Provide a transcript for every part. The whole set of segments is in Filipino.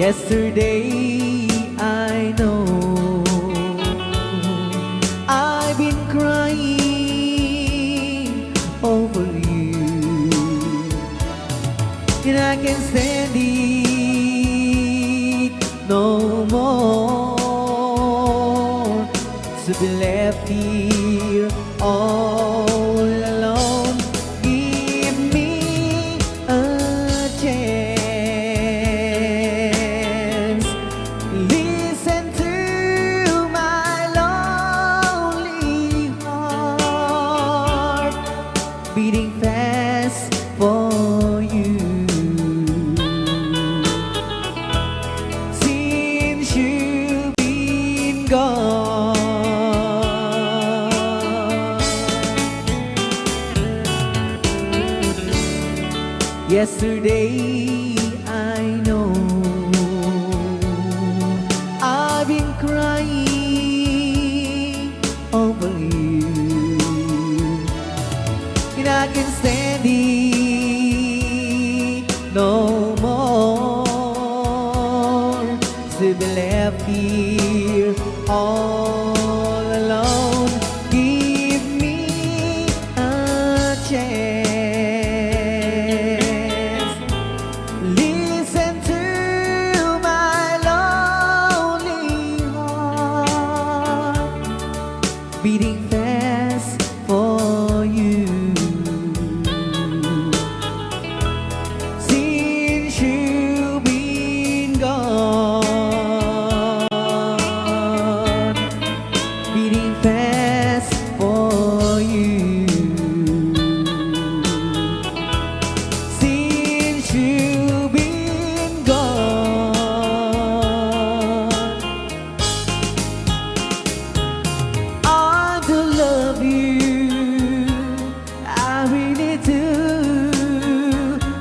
Yesterday I know I've been crying over you, and I can't stand it no more, to be left here all alone. Give me a chance. Listen to my lonely heart beating fast for you. Since you've been gone, yesterday I know I've been crying over you, and I can't stand it no more, to be left here all alone. Give me a chance. Listen to my lonely heart beating fast for you. Since you've been gone, beating fast for you. Since you've been gone, I do love you, I really do.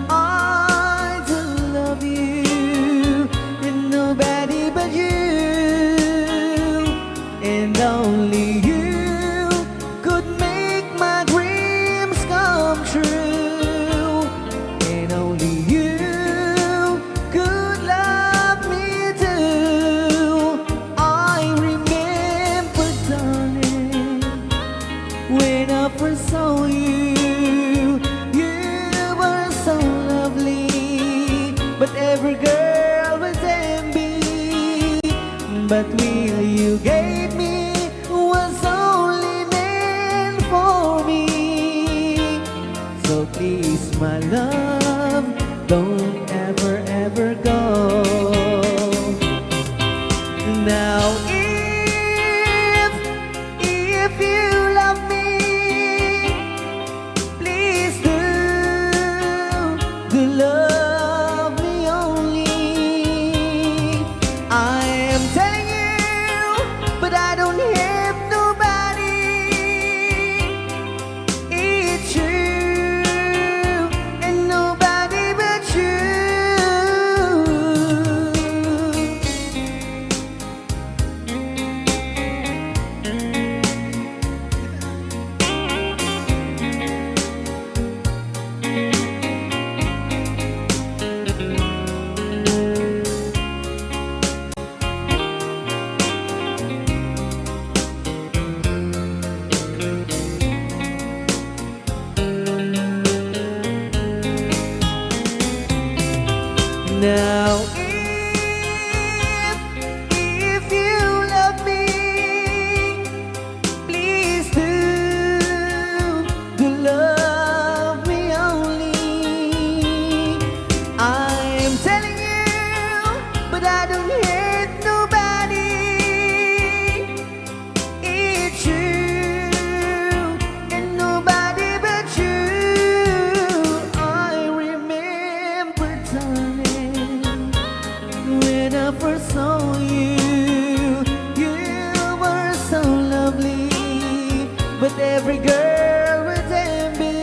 I do love you, and nobody but you, and only you could make my dreams come true, and only you could love me too. I remember, darling, when I first saw you, you were so lovely, but every girl was envy. But will you gave me was only meant for me. So please, my love, don't ever, ever go. Now if you love me, please do love me only. I am telling you, but I don't have nobody. It's you and nobody but you. Now if you love me, please do love me only. I am telling you, but I don't hate nobody. It's you and nobody but you. I remember, darling, when I first saw you, you were so lovely, but every girl was envy.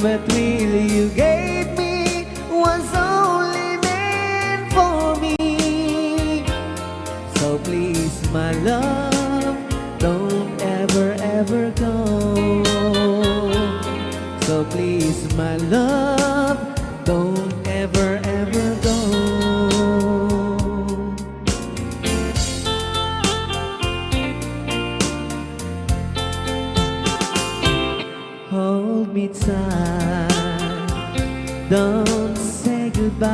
But really you gave me was only meant for me. So please, my love, don't ever, ever go. So please, my love, don't ever, ever go. me tight. Don't say goodbye.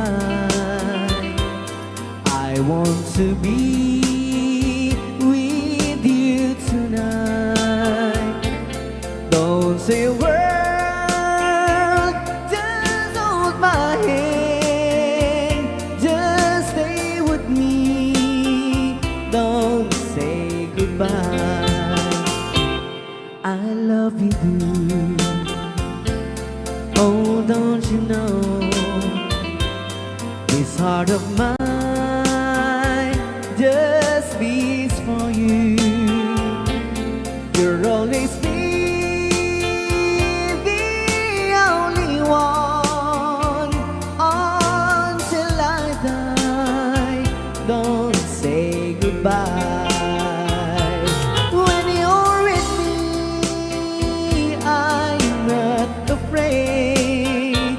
I want to be with you tonight. Don't say a word, just hold my hand. Just stay with me. Don't say goodbye. I love you, boo. Oh, don't you know, this heart of mine just beats for you. You'll always be the only one until I die. Don't say goodbye. When you're with me, I'm not afraid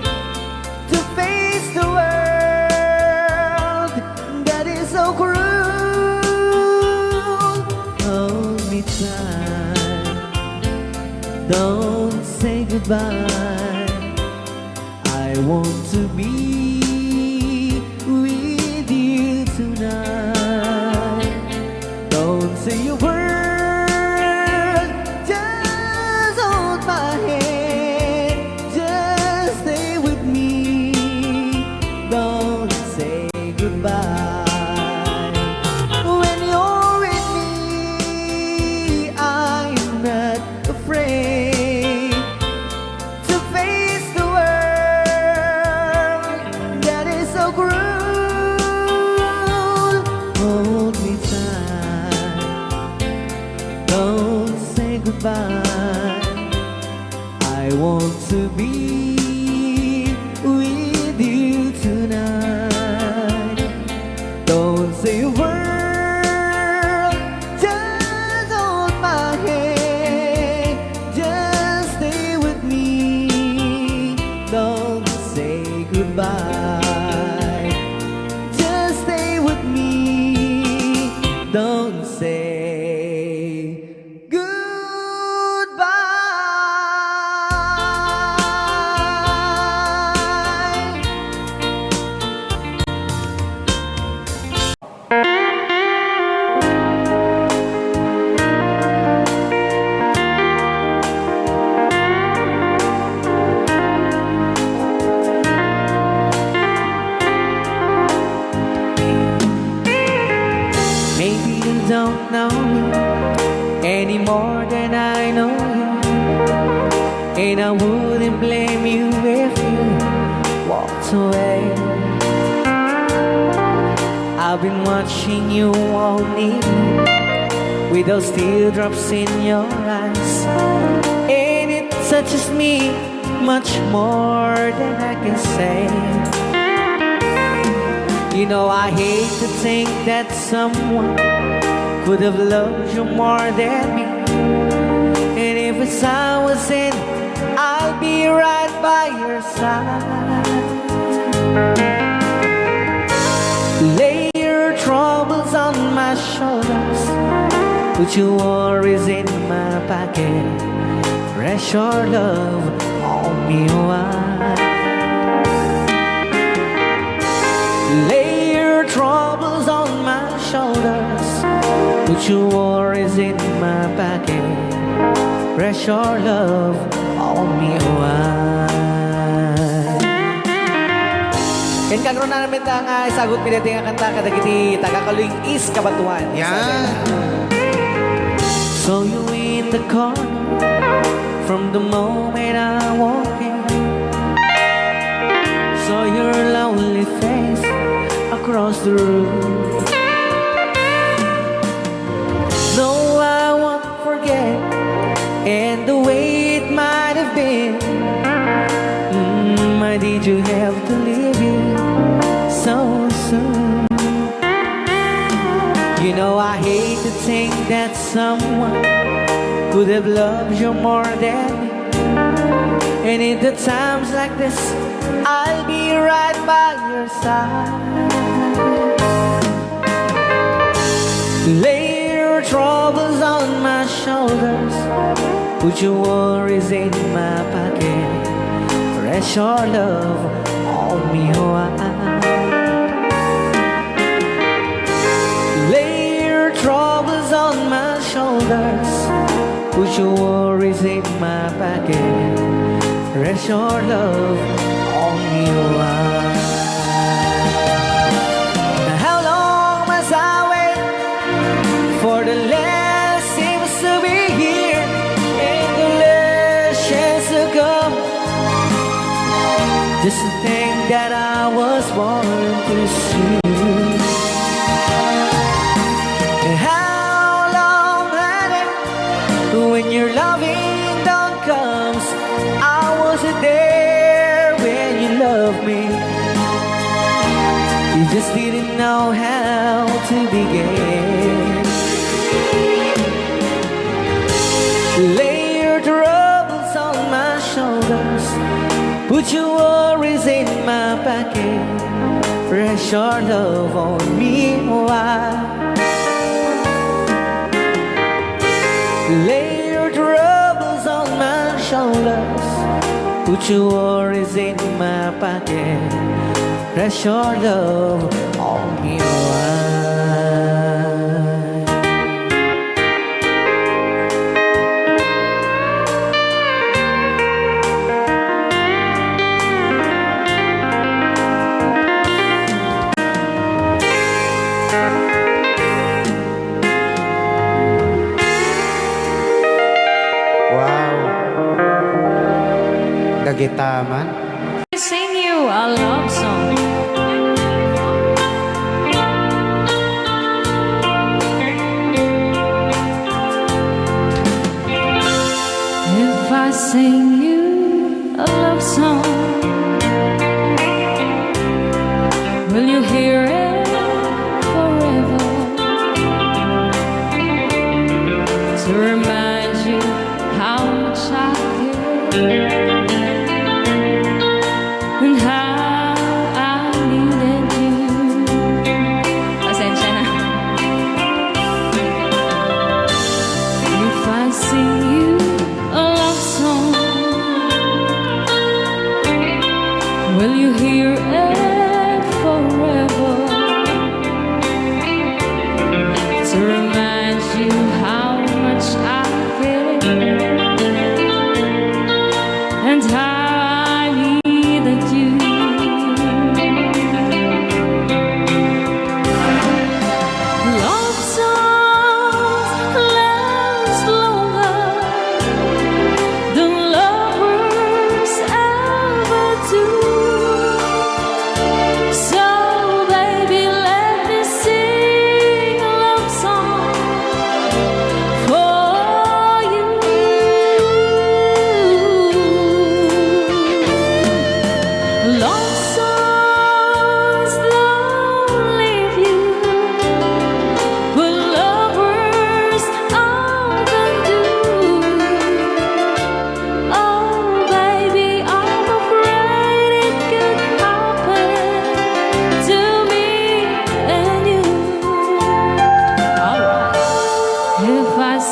to face the world that is so cruel. Hold me tight. Don't say goodbye. I want to be with you tonight. Don't say a word, just hold my hand. Just stay with me. Don't say goodbye. When you're with me, I'm not afraid to face the world that is so cruel. Hold me tight. Don't say goodbye. I want to be with you tonight. Don't say a word, just hold my hand. Just stay with me. Don't say goodbye. Just stay with me. Don't say goodbye. Maybe you don't know me any more than I know you, and I wouldn't blame you if you walked away. I've been watching you all evening with those teardrops in your eyes, and it touches me much more than I can say. You know, I hate to think that someone could have loved you more than me, and if it's I was in, I'll be right by your side. Lay your troubles on my shoulders, put your worries in my pocket, rest your love on me wide. Lay your troubles on my shoulders, put your worries in my pocket, rest your love on me wide. Yan kagro na namin ang sagot piniti nga kanta kadagiti tagakaluing is kabatuan. Yan. Saw you in the corner from the moment I walked in. Saw your lonely face across the room. No, I won't forget, and the way it might have been. Why did you have to leave it so soon? You know, I hate to think that someone could have loved you more than me, and in the times like this, I'll be right by your side. Lay your troubles on my shoulders, Put your worries in my pocket. Rest your love on me while. Lay your troubles on my shoulders. Put your worries in my pocket. Rest your love on me while. How long must I wait for the last seems to be here and the last chance to come? Just to think that I was born to see. And how long had it when your loving dawn comes? I wasn't there when you loved me. You just didn't know how to begin. Lay your troubles on my shoulders. Put your worries in my pocket. Rest your love on me while. Lay your troubles on my shoulders. Put your worries in my pocket. Rest your love on me while. Wow. Dagitaman. Sing you a love song. If I sing you a love song, will you hear it forever? To remind you how much I care. And how I needed you. Pasensya na. If I sing you a love song, will you hear it forever? To remind you how much I care. And how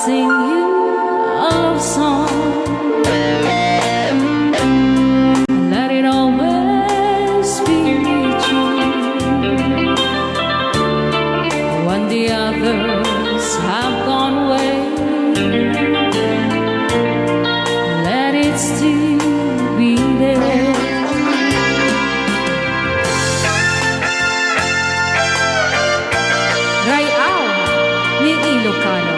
sing you a love song, let it always be true. When the others have gone away, let it still be there. Rayaw ni Ilocano.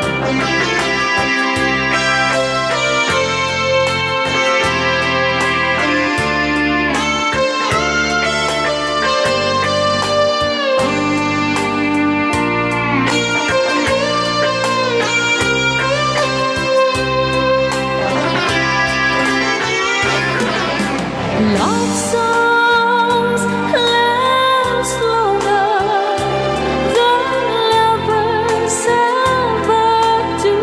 Love songs last longer than lovers ever do.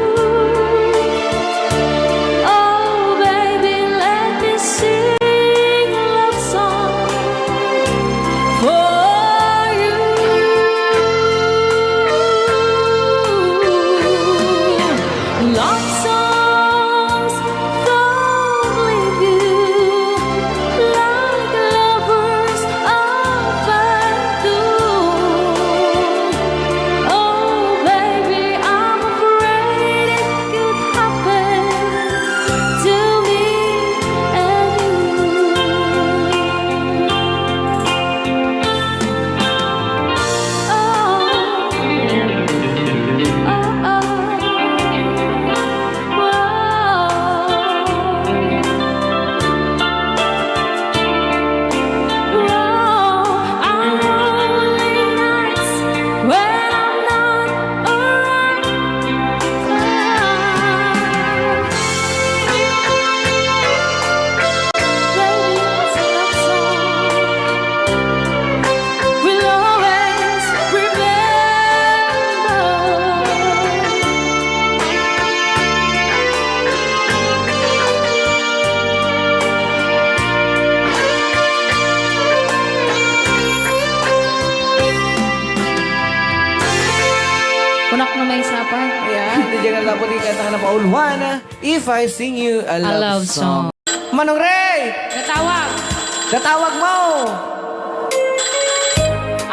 may sapay. Ayan, di dyan dapat ikanta na pauluhan. If I sing you a love, love song. Manong Ray! Natawag. Tatawag mo!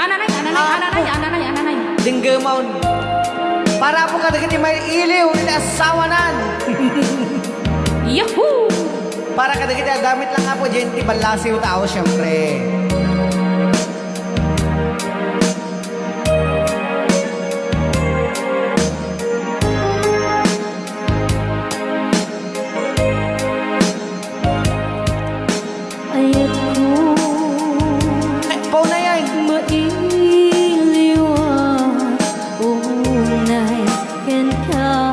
Ananay. Dinggamon. Para po kadagiti may iliw, iti asawanan. Yahoo! Para kadagiti gamit lang nga po, genti balasiw tao, syempre. Ayat ko Pau na yan. mailiwan unay ken ka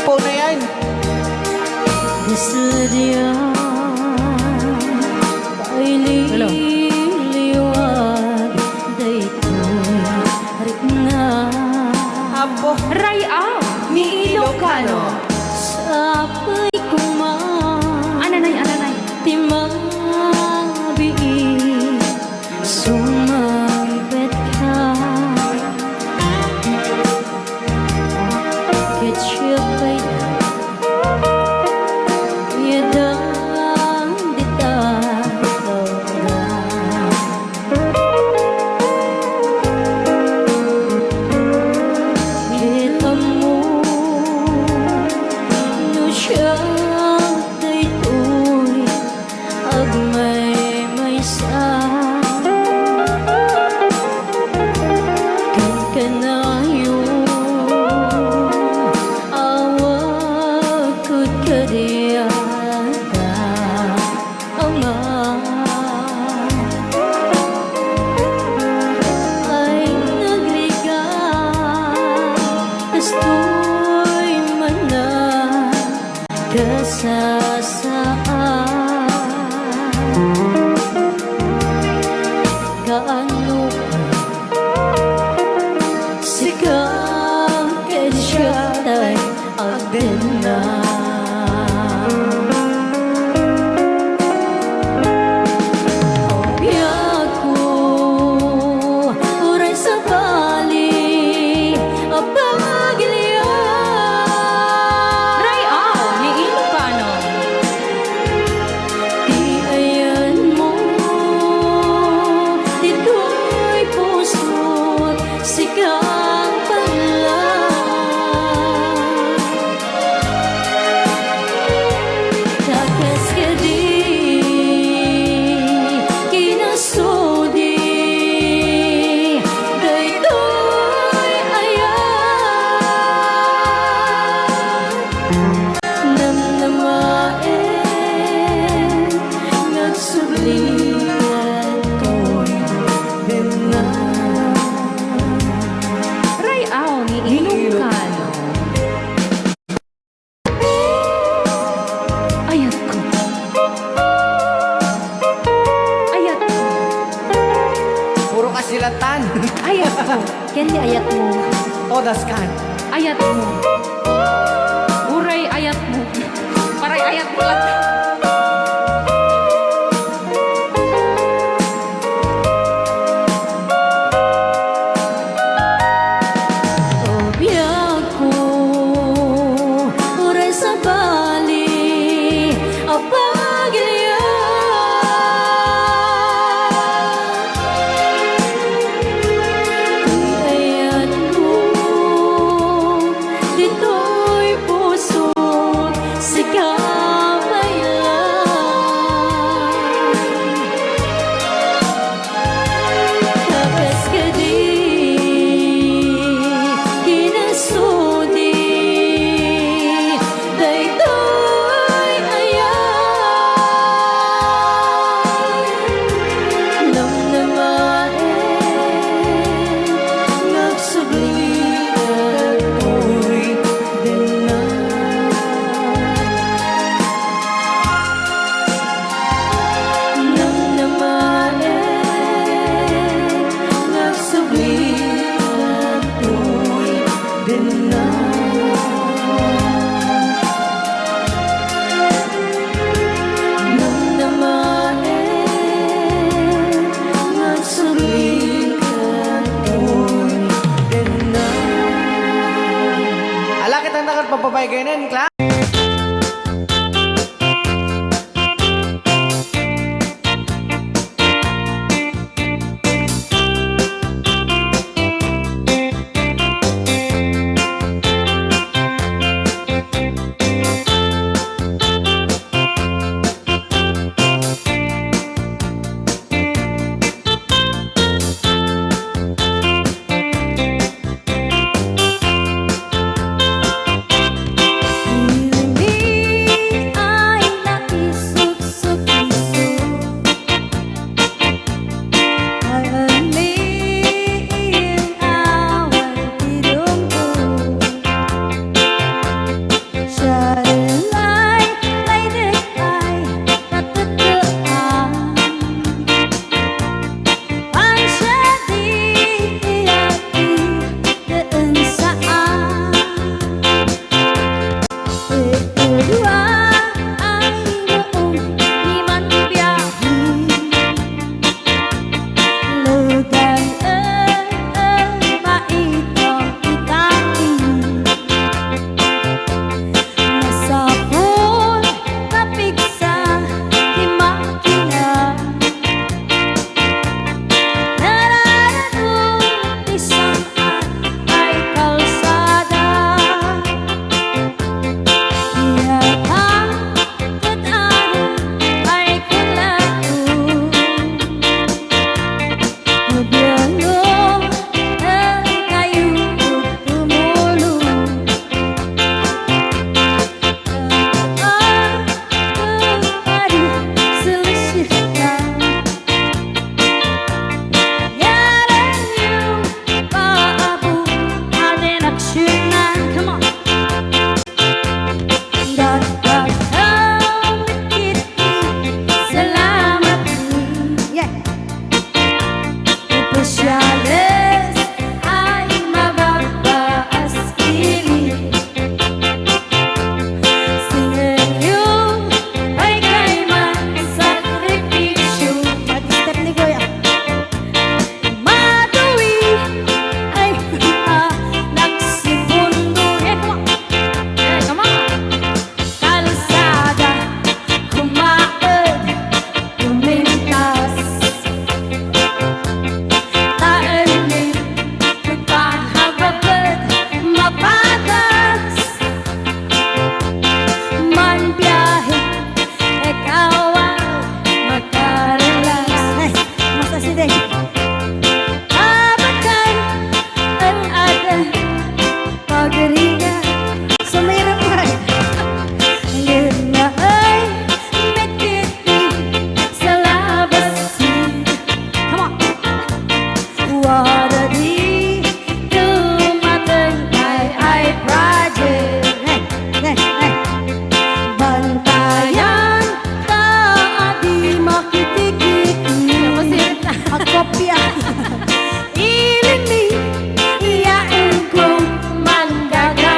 Pau na yan. Kesedya paililiwan daytoy harit na Apo. Rayaw ni Ilocano sapay kuman ananay timabi sumambet ka ketsyapay yadang ditatawa kita mo no siya daytoy agmay may sa kan kanayo awag kud kadiyada ama ay nagligaw kastoy man na kasasaan kaano sikang kesyatay agden na Biyak ko uray sa bali apagilya Rayaw ni Ilocano di ayan mo dito'y puso't sigang panlan takas ka di kinasudi daytoy ayan namnamaen nagsublian ko'y na Rayaw ni Ilocano ayat ko Puro kasilatan. ayat ko kendi ayat mo Todas kan. ayat mo uray ayat mo paray ayat mo lang biyak ko uray sa bali apagilya ayat mo dito'y puso sigaw akan papapayaganin, Cla. Ini, iya engkau mandagakan.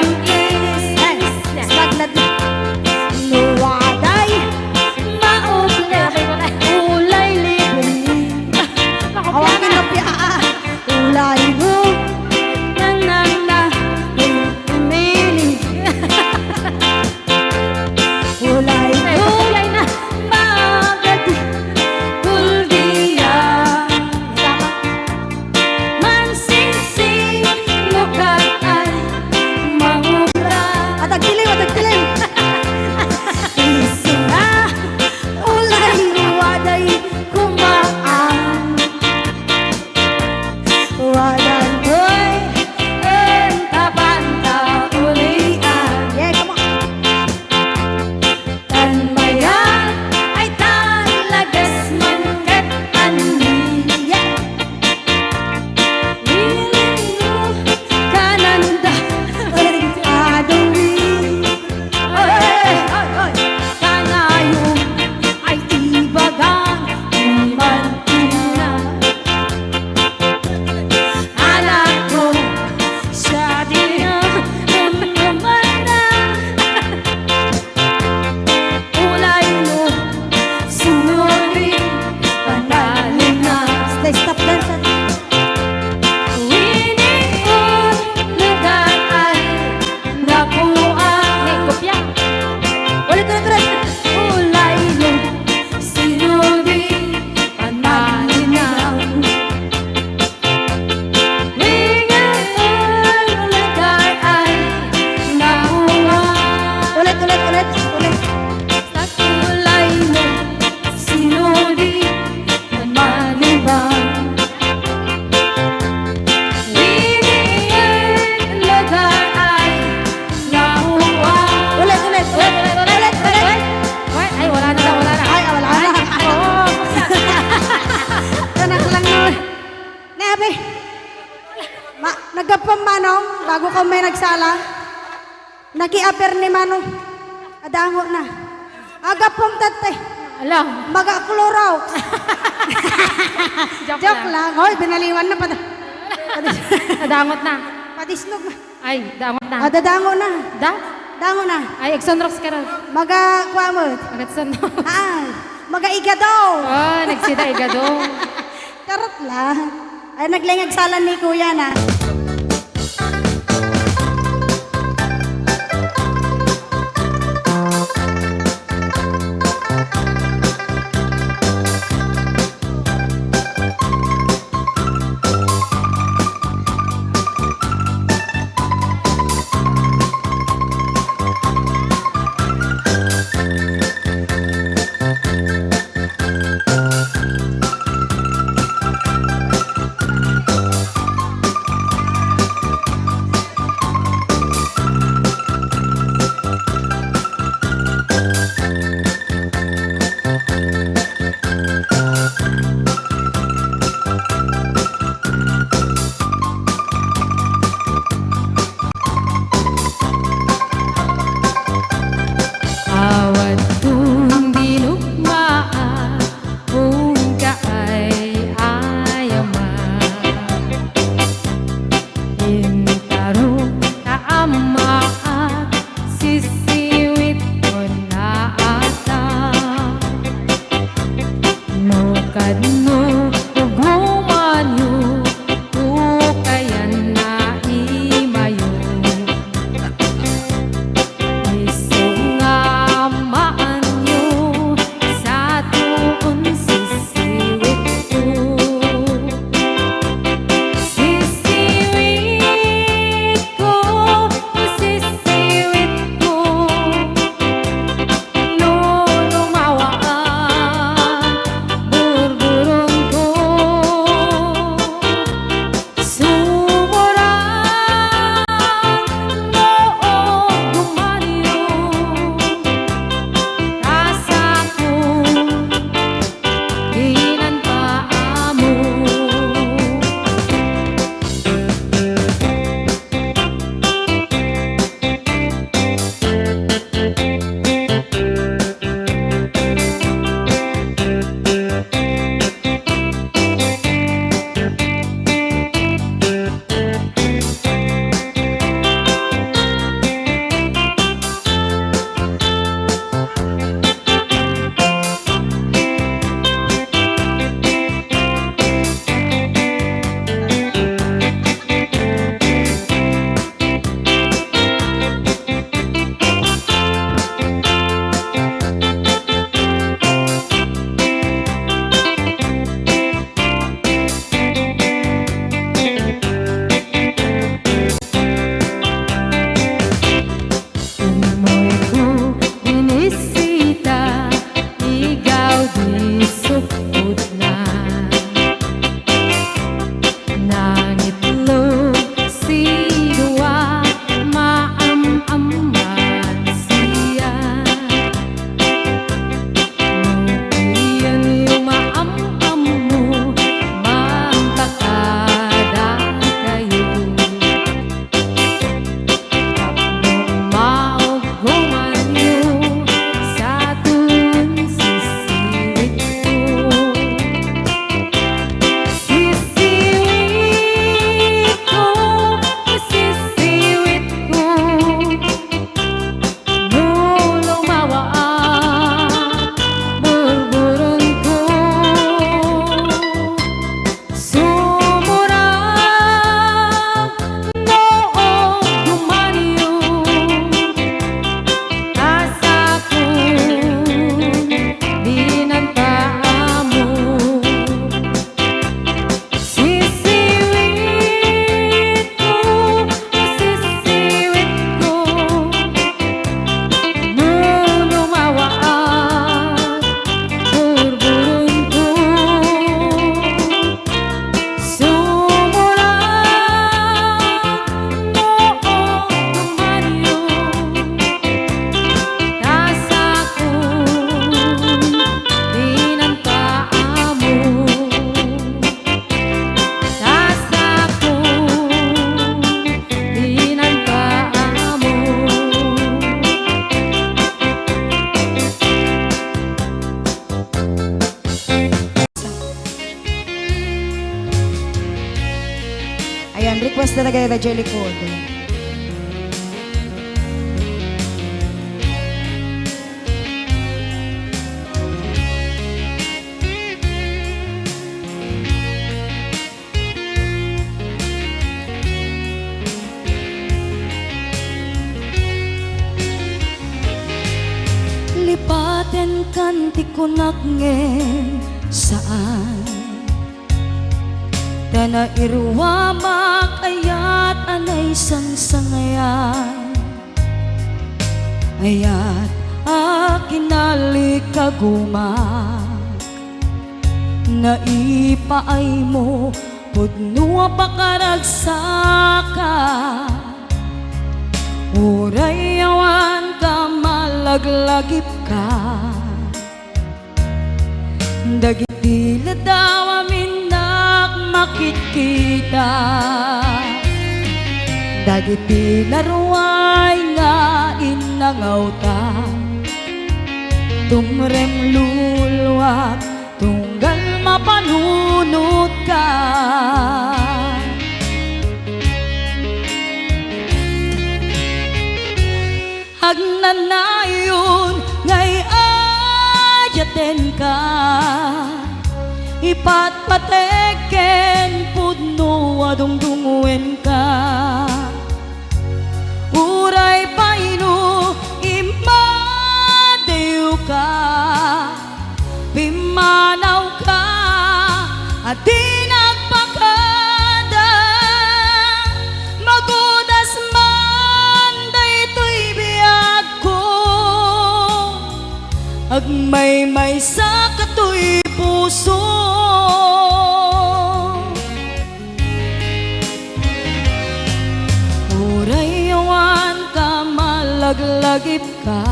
bago ka may nagsala. Naki-apir ni Manong. Adango na. Aga pong tatay. Ala, Maga-kluraw. joke, Joke lang. lang. Hoy, binaliwan na pa. Nadangot na. Padisnog na. Ay, dangot na. Dadango na. Da? Dango na. Ay, Exonrox ka rin. Maga-kwamot. Agatsono. Maga-igadaw. Oh, nagsida igado. Karot lang. Ay, naglingag salan ni kuya na. artista na gaya Jelly Code. Lipaten kan ti kunak ngen saan Dana irwa makayat anay sangsangayan Ayat akinali kagumak Naipaay mo pudnua pakaragsaka Uray awan ka malaglagip ka Dagiti ladaw aminak makikita Dagiti laruay nga inangaw ta Tumrem luluwak tunggal mapanunod ka Agnanayon ngay ayaten ka Ipatpateken pudno adungdunguen ka Uray paino imadew ka Pimanaw ka at di nagpakada Magudas man daytoy biyag ko Agmay-may sa katoy puso Uray awan ka malaglagip ka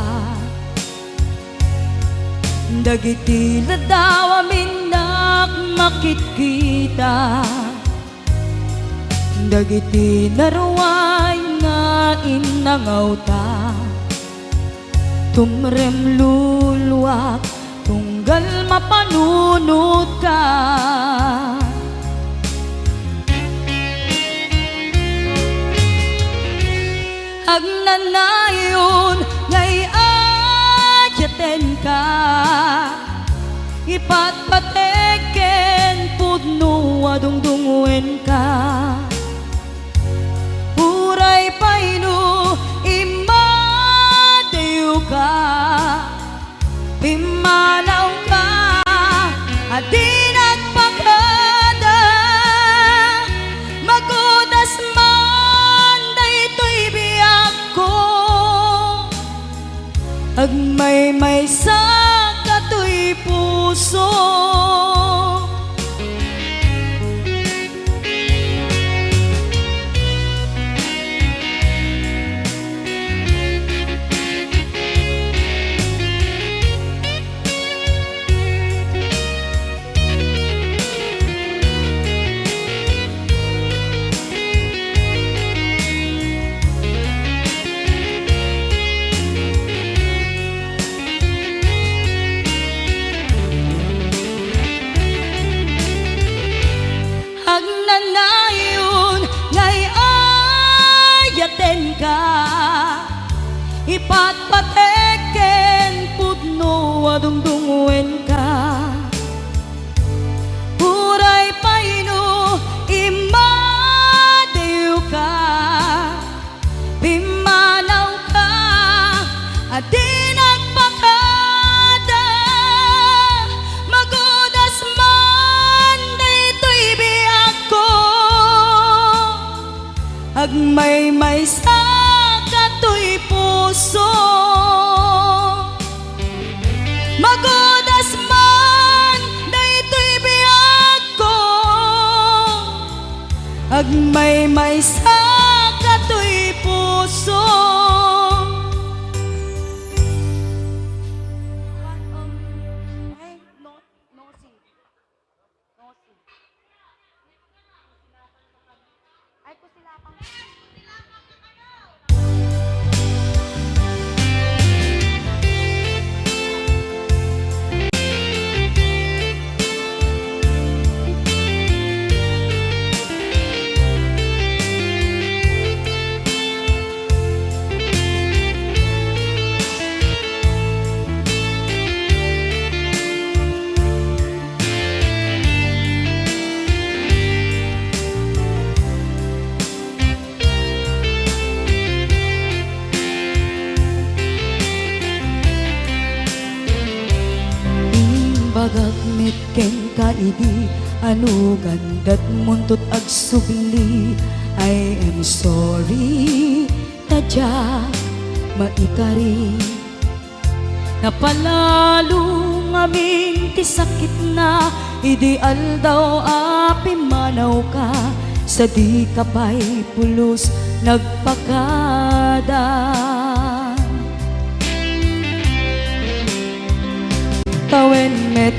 Dagiti ladaw aminak makikita Dagiti naruay nga inangaw ta Tumrem luluwak tunggal mapanunod ka Agnanayon ngay ayaten ka Ipatpateken pudno adungdunguen ka Uray paino imadew ka Pimanaw ka at di nagpakada Magudas man daytoy biyag ko Agmay-may sa katoy puso Agnanayon ngay ayaten ka Ipatpateken pudno adungdunguen ka Uray paino imadew ka Pimanaw ka at di nagpakada Magudas man daytoy biyag ko Agmay-may sa katoy puso Magudas man daytoy biyag ko Agmay-may sa katoy puso pagagmit ken kaidi anu gandat muntot ag subli. I am sorry tadya maikari napalalo ngamin ti sakit na ideal daw api manaw ka sa di kapay pulos nagpakada. Tawen met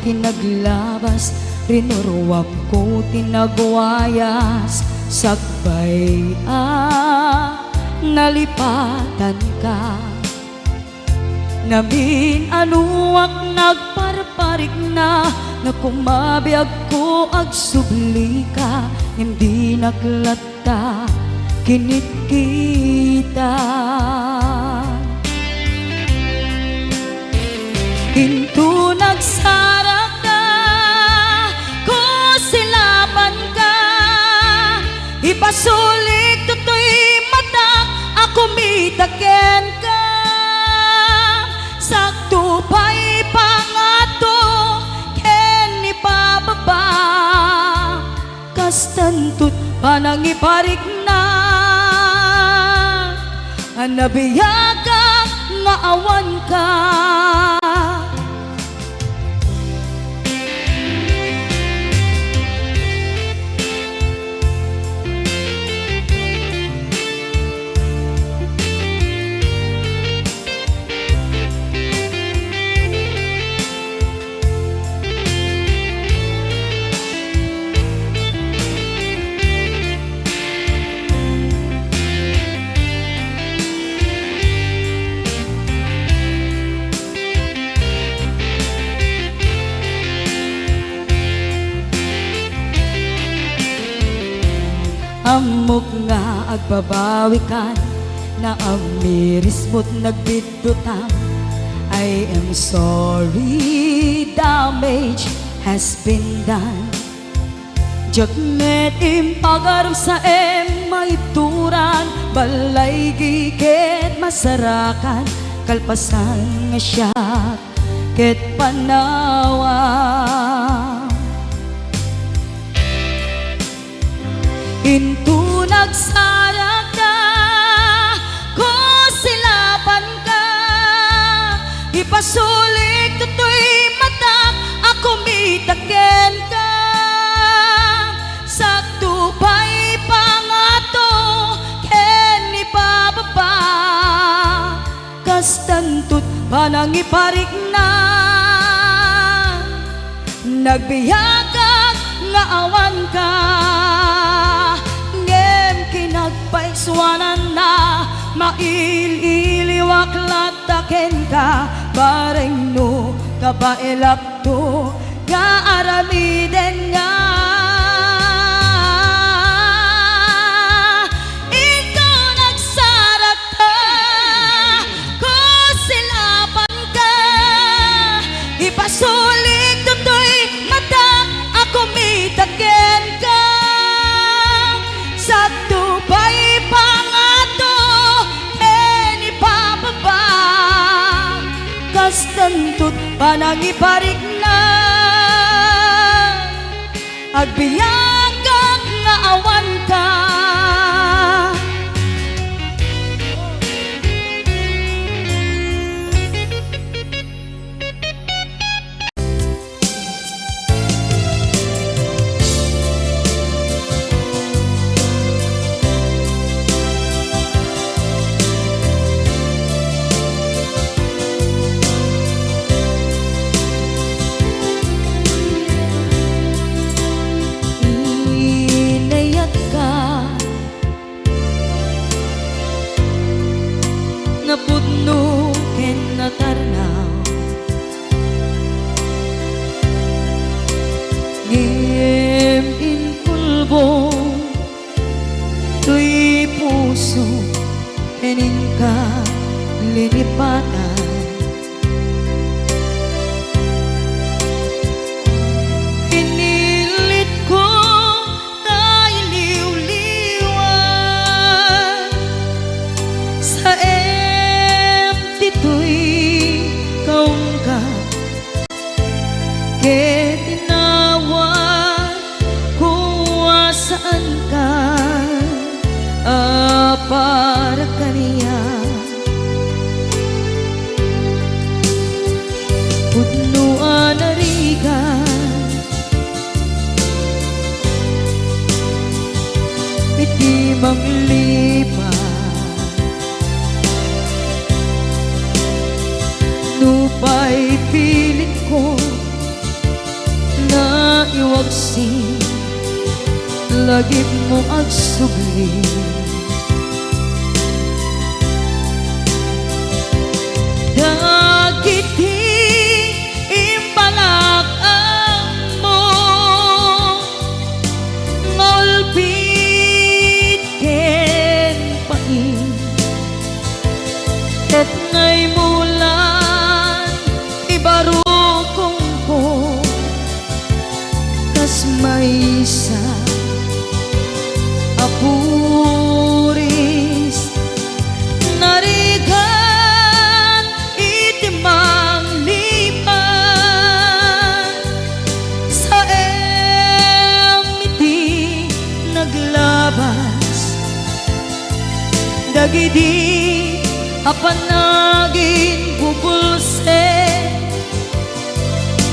tinaglabas rinuruwam ko tinagwayas sagbay nalipatan ka namin anuak nagparparig na kumabiyag ko ag subli ka hindi naglata kinit kita. Hinto nagsarak ka ko silapan ka ipasulik tutoy mata ako mitaken ka sakto pa'y pangato ken ipababa kastantut panang iparik na anabiyaga nga awan ka. Amok nga agbabawi kan na amiris mo't nagbidutang. I am sorry, damage has been done. Jagmet impagaram sa maituran balay giket masarakan kalpasan nga siya ket panawan. Hinto nagsarak ka ko silapan ka ipasulik tutoy mata ako mitaken ka sakto pa'y pangato ken ipababa kastantut panang iparik na nagbiyagag nga awan ka kinagpaiswanan na maililiwak lataken ka bareng no kabailak to nga aramiden nga ito nagsarak ka ko silapan ka ipasulik tutoy mata ako mitaken ka sakto pa'y pangato ken ipababa kastantut panang iparik na agbiyagang nga awan ka. Napudno ken natarnaw ngem inkulbo tuy puso enin ka linipatan pinilit ko na iliw-liwan sa ito'y kaungkat para kaniya pudnuan narigan iti manglipat nupay pilit ko na iwagsin lagip mo agsubli dagiti imbalak ang mo ngolpit ken pain ket ngay mulan ibarukong ko kas maysa apuris narigan itimang lipan sa emiti naglabas dagidi apanagin bubulse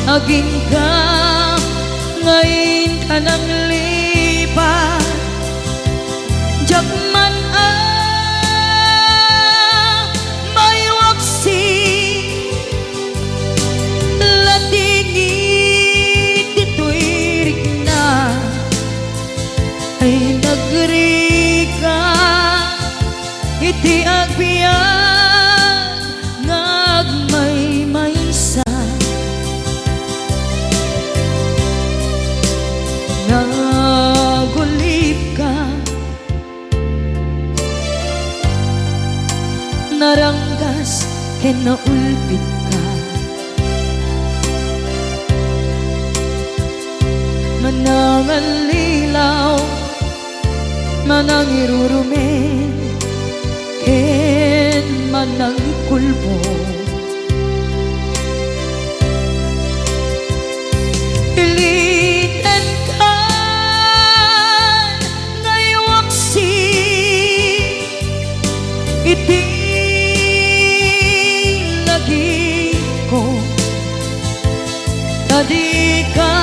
aging ka ngayon ka nang lipat Jakman may waksi latingit dito'y rigna ay nagrika iti agbiyan ngagmay maysa nagulip ka naranggas ken naulpit ka manangan lilaw manang irurumen ken manang kulbo iliten ka ngaywaksi iti ko tadi ka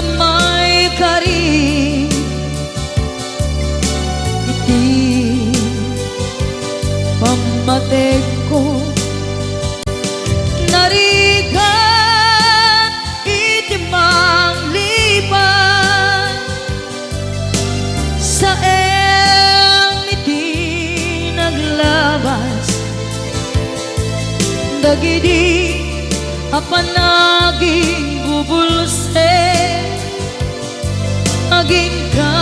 amay kari iti pamatek ko narigan iti manglipan sa iti naglabas dagidi apanaging bubulse aging ka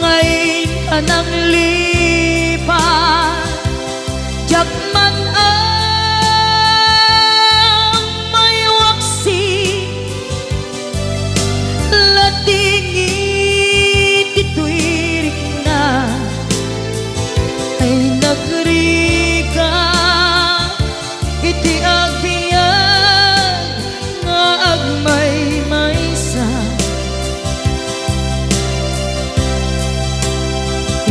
ngayon ka nang lipat jakman ang may waksi latingit ito'y rigna ay nagrika iti agbiyan nga agmay maysa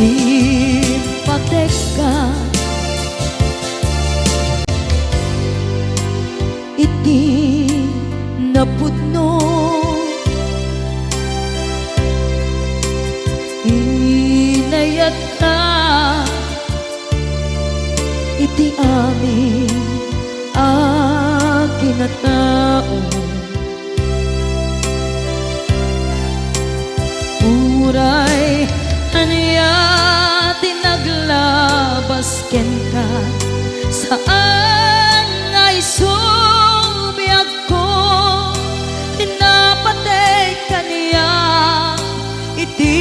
ipatek ka iti napudno inayat ka iti amin kinatao uray aniya tinaglabas ken ka saan ngay subiyag ko tinapatay kaniya iti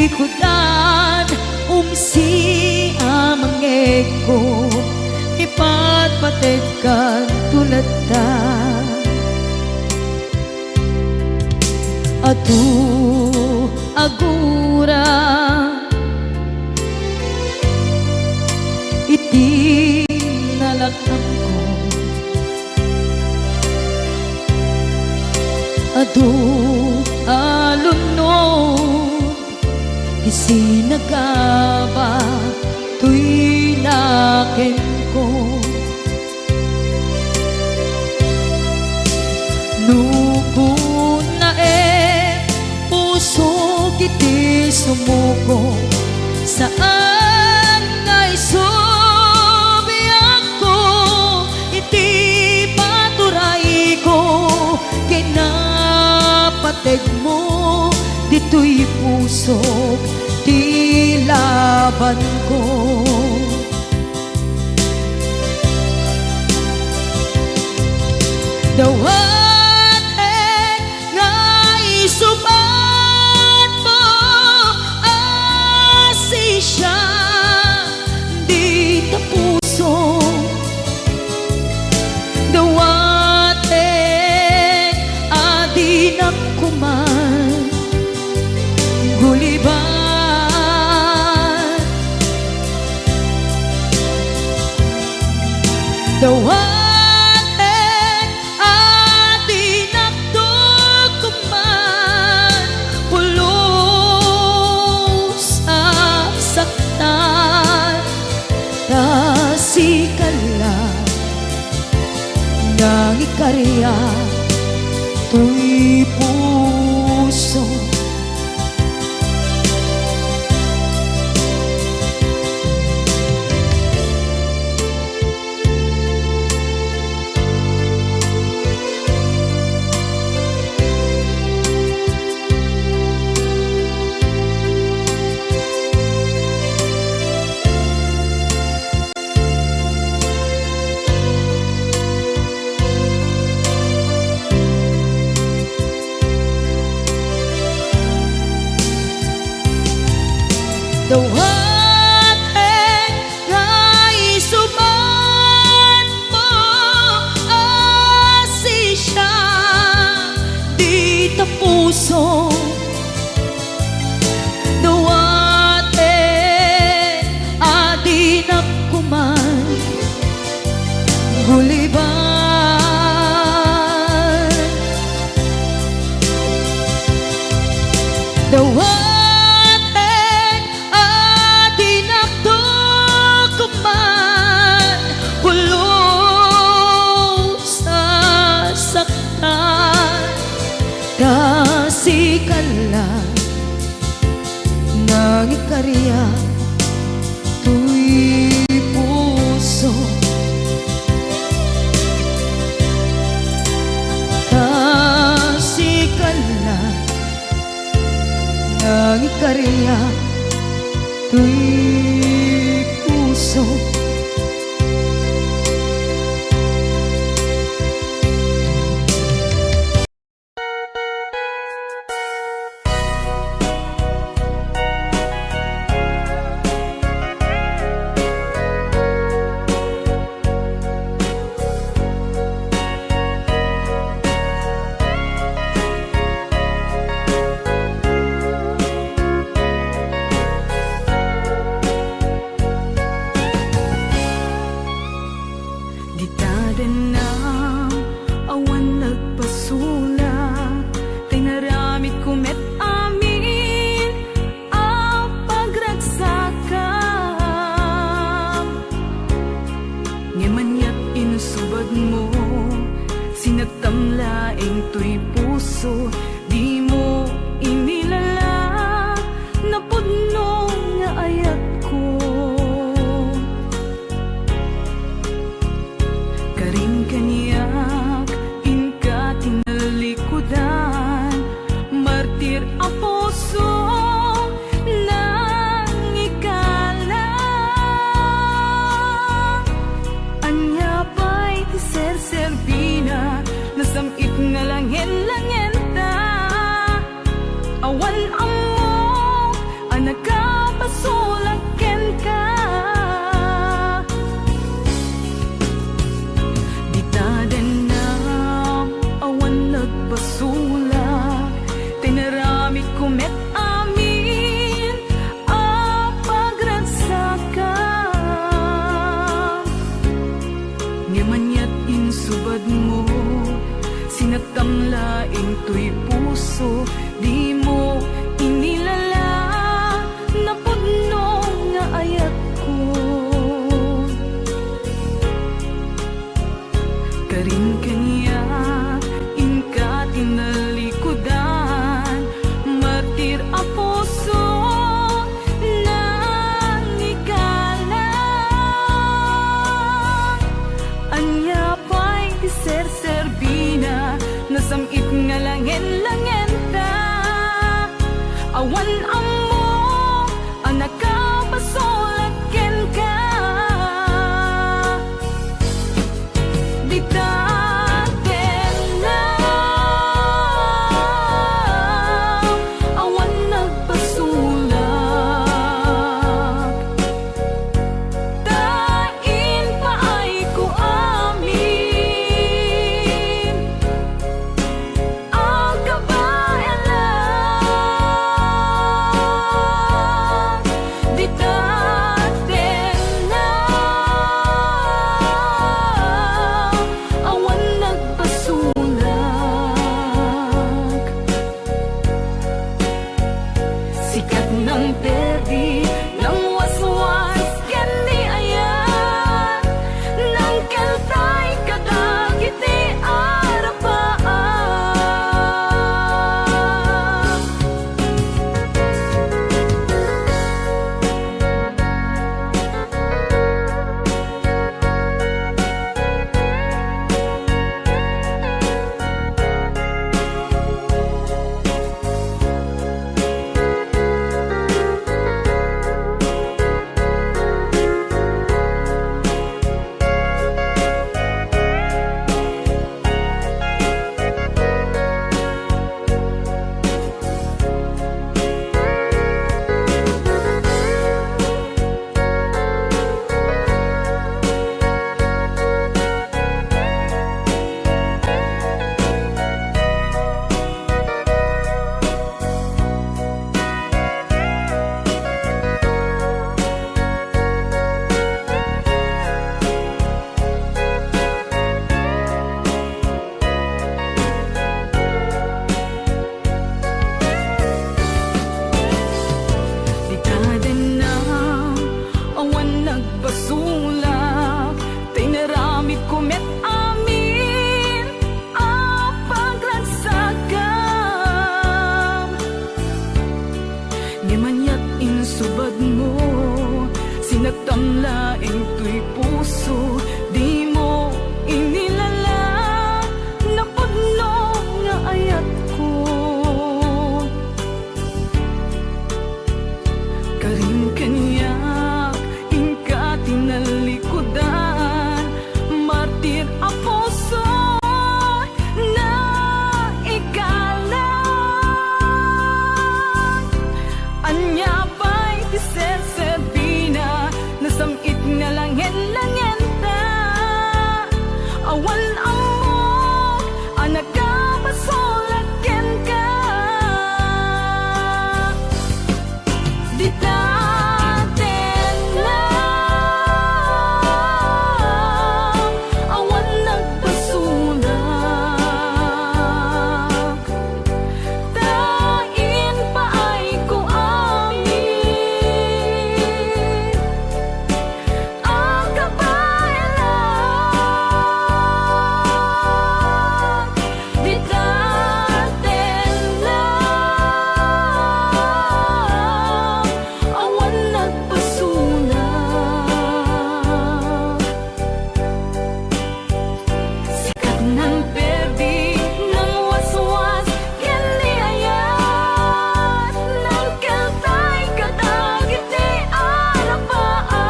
likudan umsi amangeg ko ipatpatid ka tulad ta atu agura iti nalakam ko adu alunod Isinagaba tuy nakin ko Nukuna puso kiti sumuko Saan ngay subiyak ko Iti paturay ko Kinapateg mo Dito'y puso Di laban ko Dawat nga isubat mo Asi siya Di ta puso Dawat adi na kuman Guliban Dawat Nang ikarya tuy puso Dawat nga isuban mo Asi siya Di ta puso Dawat adi na kuman Guliban Dawat Kasikala Nang ikarya tuy puso Kasikala Nang ikarya tuy puso Sinagtamlaing tuy puso Di mo inilala Na pudno nga ayat ko Karing kanyak inka tinalikudan Martir ang puso nang ikala Anya pa'y tiser-serbina Nasamit nga langin-langin ta Awan ang mo Ang nagkapasulakin ka Di tadan na Awan nagbasulak Tinarami kumet amin Apagransakan Ngamanyat insubad mo Sinatamlaing tuy puso Di mo inilala Sinaktan laing tuy puso, di mo inilala, napagno nga ayat ko. Karim kanyak, ingka tinalikudan, martir a puso na ikalan. Anya ba'y tiseservina, nasamit nga langin-langin ta. Awan amok, anak ka basolagyan ka. Di natin lang, awan nagbasulak. Tain pa ay ko amin, ang kabayan. Di natin lang, awan nagbasulak. Sikat ng perdi, ng waswas, kaniayat, ng kaltay kadagit di arapaan.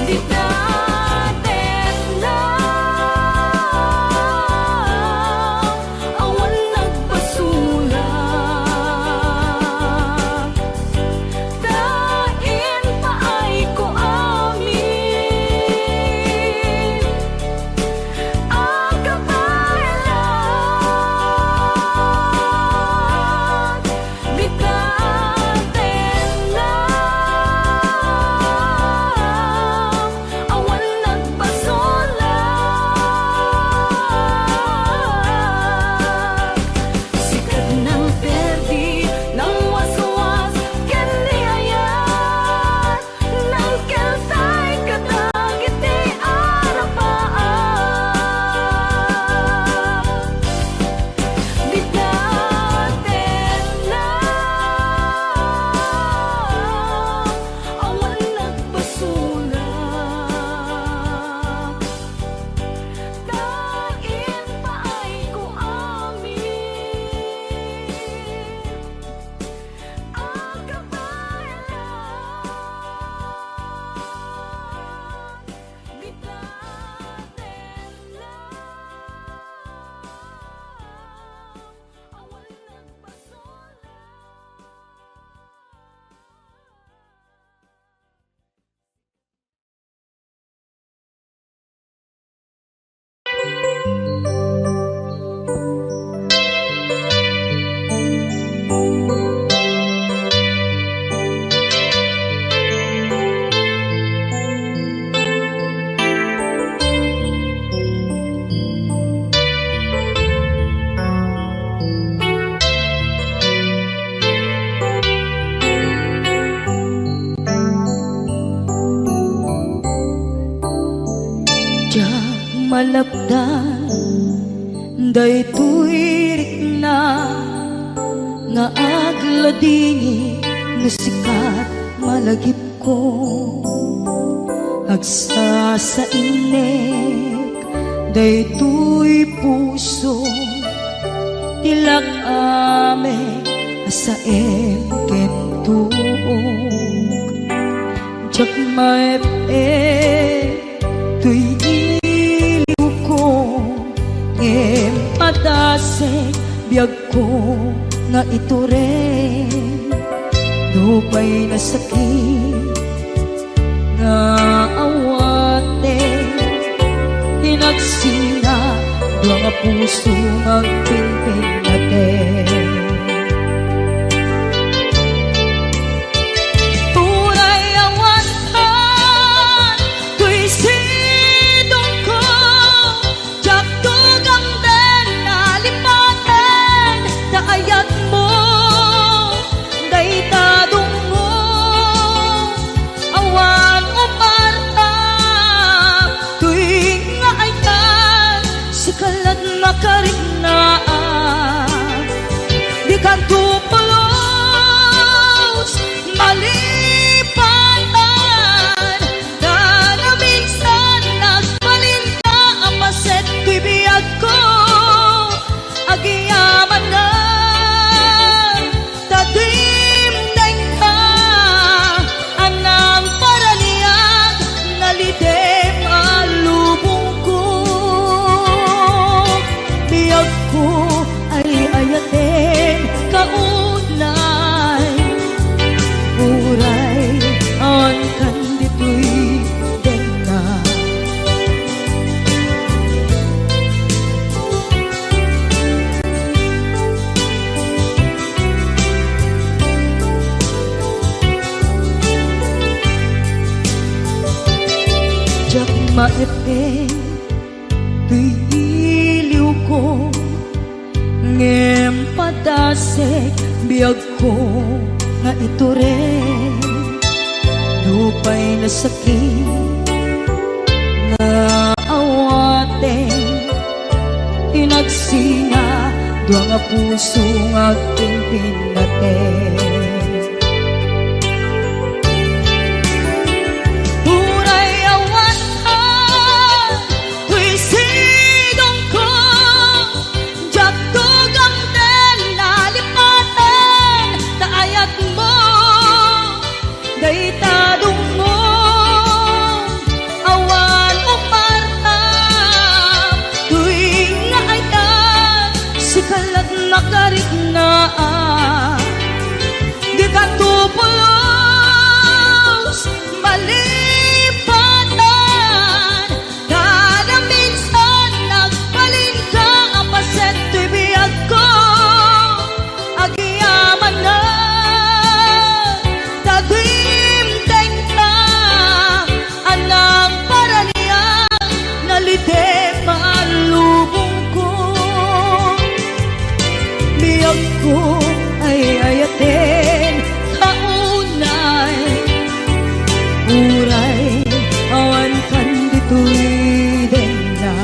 Di natin lang, awan nagbasulak. Tain pa ay ko amin, ang kabayan. Di natin lang, awan nagbasulak. Sikat ng perdi, ng waswas, kaniayat, ng kaltay kadagit di arapaan. Di natin lang, awan nagbasulak. Tain pa ay ko amin, ang kabayan. Di natin lang, awan nagbasulak. Diya malapdan, day tuirik na, nga agladingi, nasikat malagip ko. Agsa sa inek, day tuy puso, tilak ame, asa kentuog. Jak maep tuy iliw ko, padasek biyag ko nga ito rin. Dupay na sakit nga awate, hinagsina dua nga puso magpinpin natin. Tunay awantan, tuy sidong ko, jak tugang den nalipaten, naayat mo, day tadong mo, awan umarap, tuy nga ayan, sikalat makarinaan. maete iliw ko ngem padasek biyag ko nga ito rin dupay na sakit nga awaten inagsinga dua nga puso nga aking pinaten. Nakarik na di ka tupulos malipatan kada minsan nagbalin ka apaset tibiyag ko agiyaman na tagimteng na anang paraniyan nalite malubong ko biyag ko ay ayaten kaunay uray awan kan dito'y denda.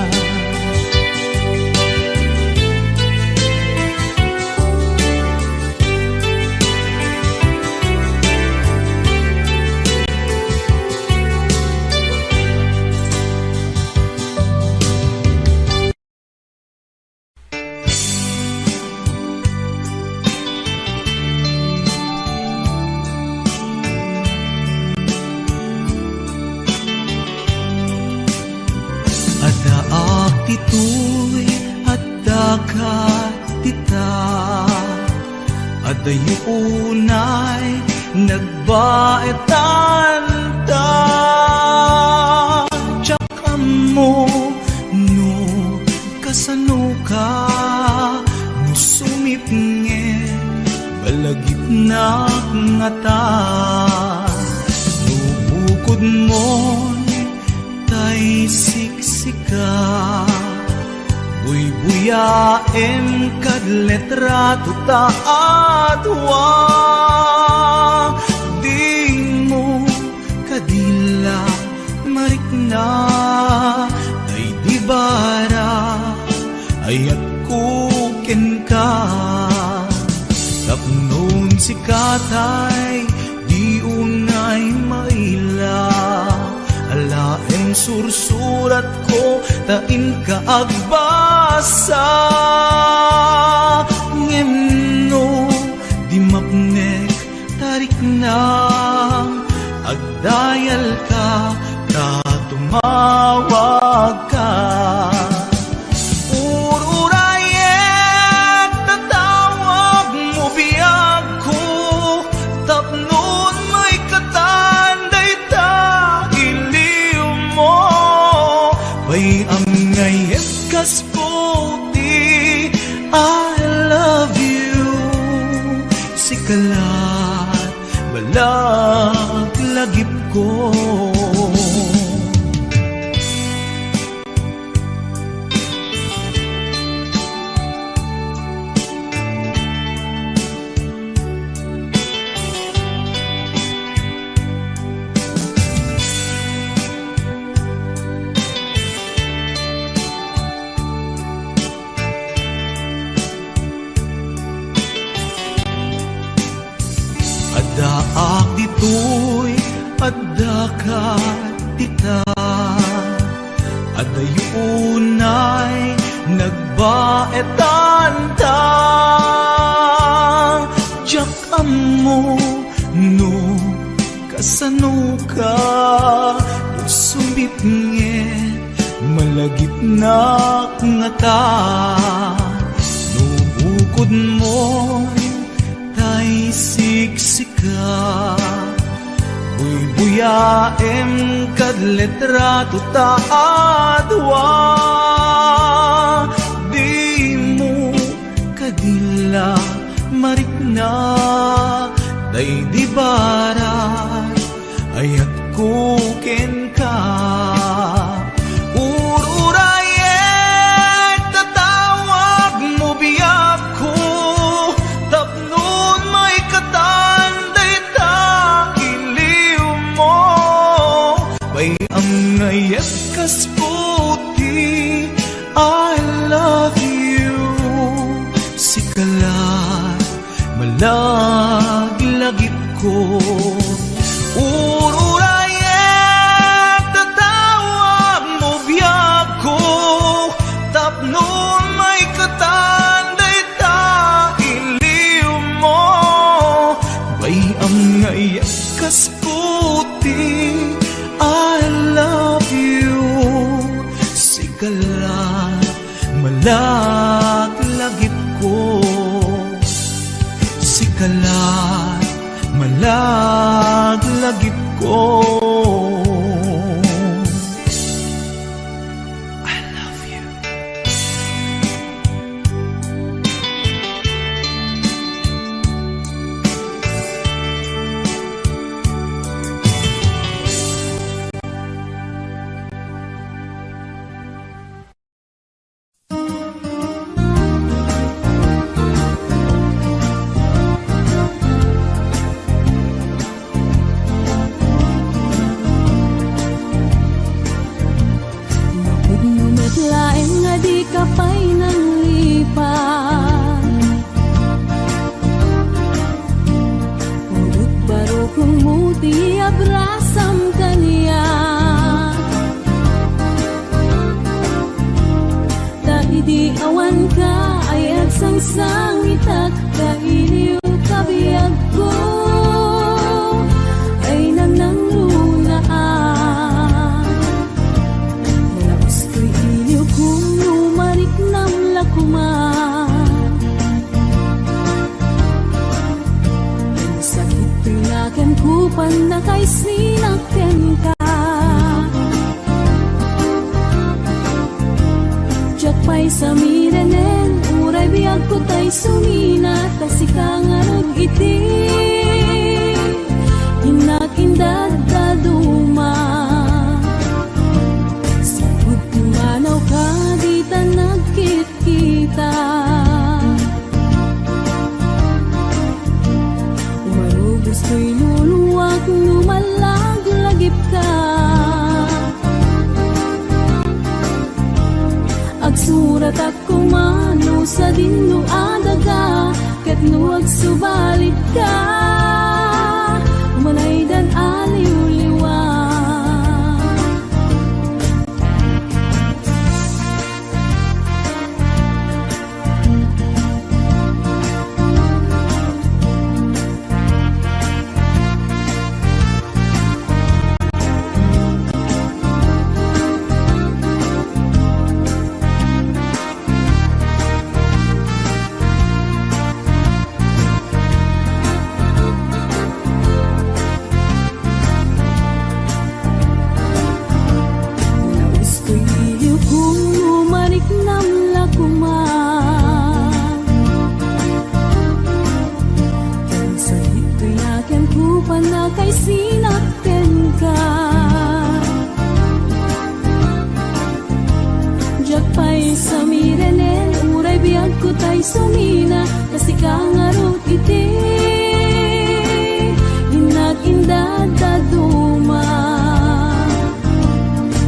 Adaak tito'y at dakat tita adayunay nagbaetan ta tsaka mo no kasano ka no sumipnge balagip na ngata no bukod mo tay siksika buy-buyaem kad letrato taatwa di mo kadila marikna ay di bara ayat kuken ka tapnon si katay di unay maila alaeng sursurat ko tain ka agbasa ngemno di mapnek tarik na agdayal ka ta tumawag ka ururayet tatawag mo biyag ko tapnon may katanday ta Bay ang ngayet kas puti I love you Sikalat balag lagip ko Adaak dito'y adakat tita adayunay nagbaetan ta jak amo no kasano ka no sumbipnget malagip na ngata no bukod mo tay siksika buy-buyaem kad letrato taadwa di mo kadila marikna day di bara ayat kuken ka ko. Ururayet tatawa mo biyak ko, tapnon may katanday ta iliw mo. Bayam ngayon kas puti, I love you. Sigala malaglagip ko, sikalat malaglagip ko. I love you. Lain nga di ka pa'y nang lipat. Urut baro kung muti abrasam kaniya. Dahil di awan ka ay agsangsang itak, kailiw kabiyag ko ay nang lunaan. Kung lumarik nam lakuman, sakit pinakan kupan na kay sinaken ka. Diyak pa'y sa miranen, uray biyag ko tay sumina, tasikang arag iti inakindad daduma. Manaw ka di ta nagkit-kita, umarubos ko'y luluwag, lumalaglagip ka. Agsurat ako mano sa dinno adaga, ket nuwag subalit ka, manay dan aliw-liwa. Kay sinakten ka, diyak pa'y sa miranen, uray biyag ko tay sumina, kasi kangarot iti inakindad daduma.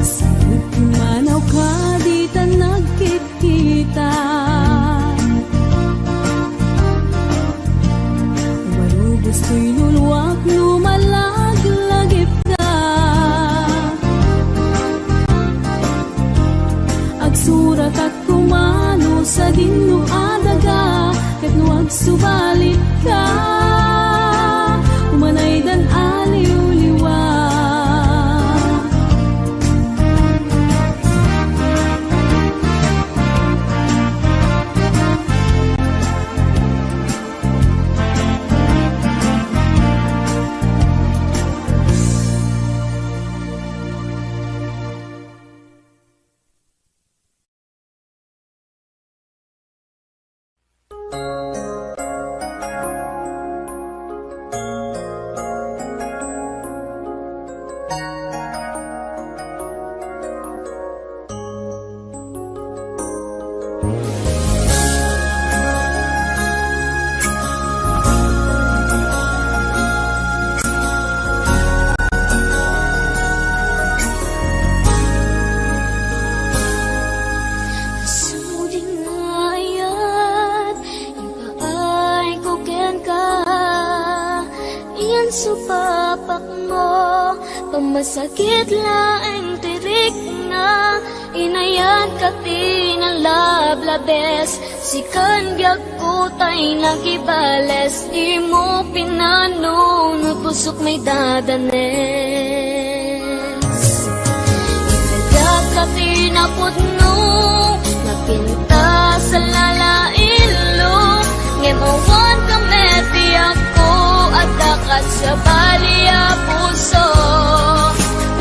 Sabot manaw ka di ta nagkit-kita, umarubos ko'y luluwak, lumalaglagip ka. Agsurat at kumano sa dinno adaga, ket nuwag subalit ka, umanay dan aliw-liwa. supapak mo. Pamasakit laeng tirik na inayat ka tinalablabes. Sikan biag ko tay nagibales. Di mo pinanunod pusok may dadanes. Inayat ka tinapudno napinta sa lalailo. Ngemawan ka meti ako at dakat sa baliya puso.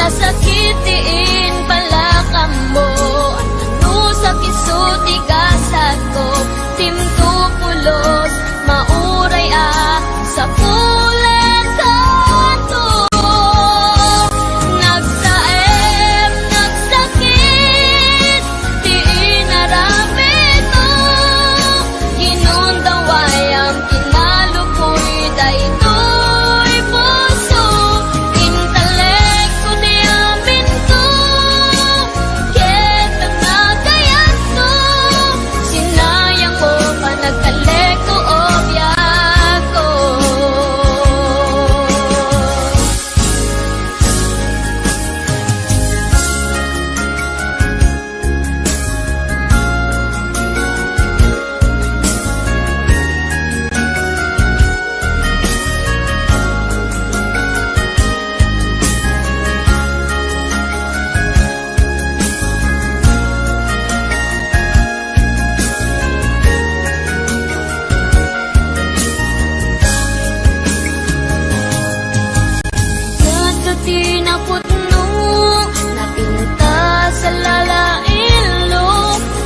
Nasakitiin pala ka mo. Ano sa kisuti kasat ko. Timto pulos mauray sa pulen kanto. Nagsaem, nagsakit, di inaramit mo. Ginundaway ang kinalupoy daytoy puso. Intalek ko di amin ko. Ket ang nagayat ko. Sinayang mo pa nagtalek ko o biyak ko. Nagkati na putno, napinta sa lalailo.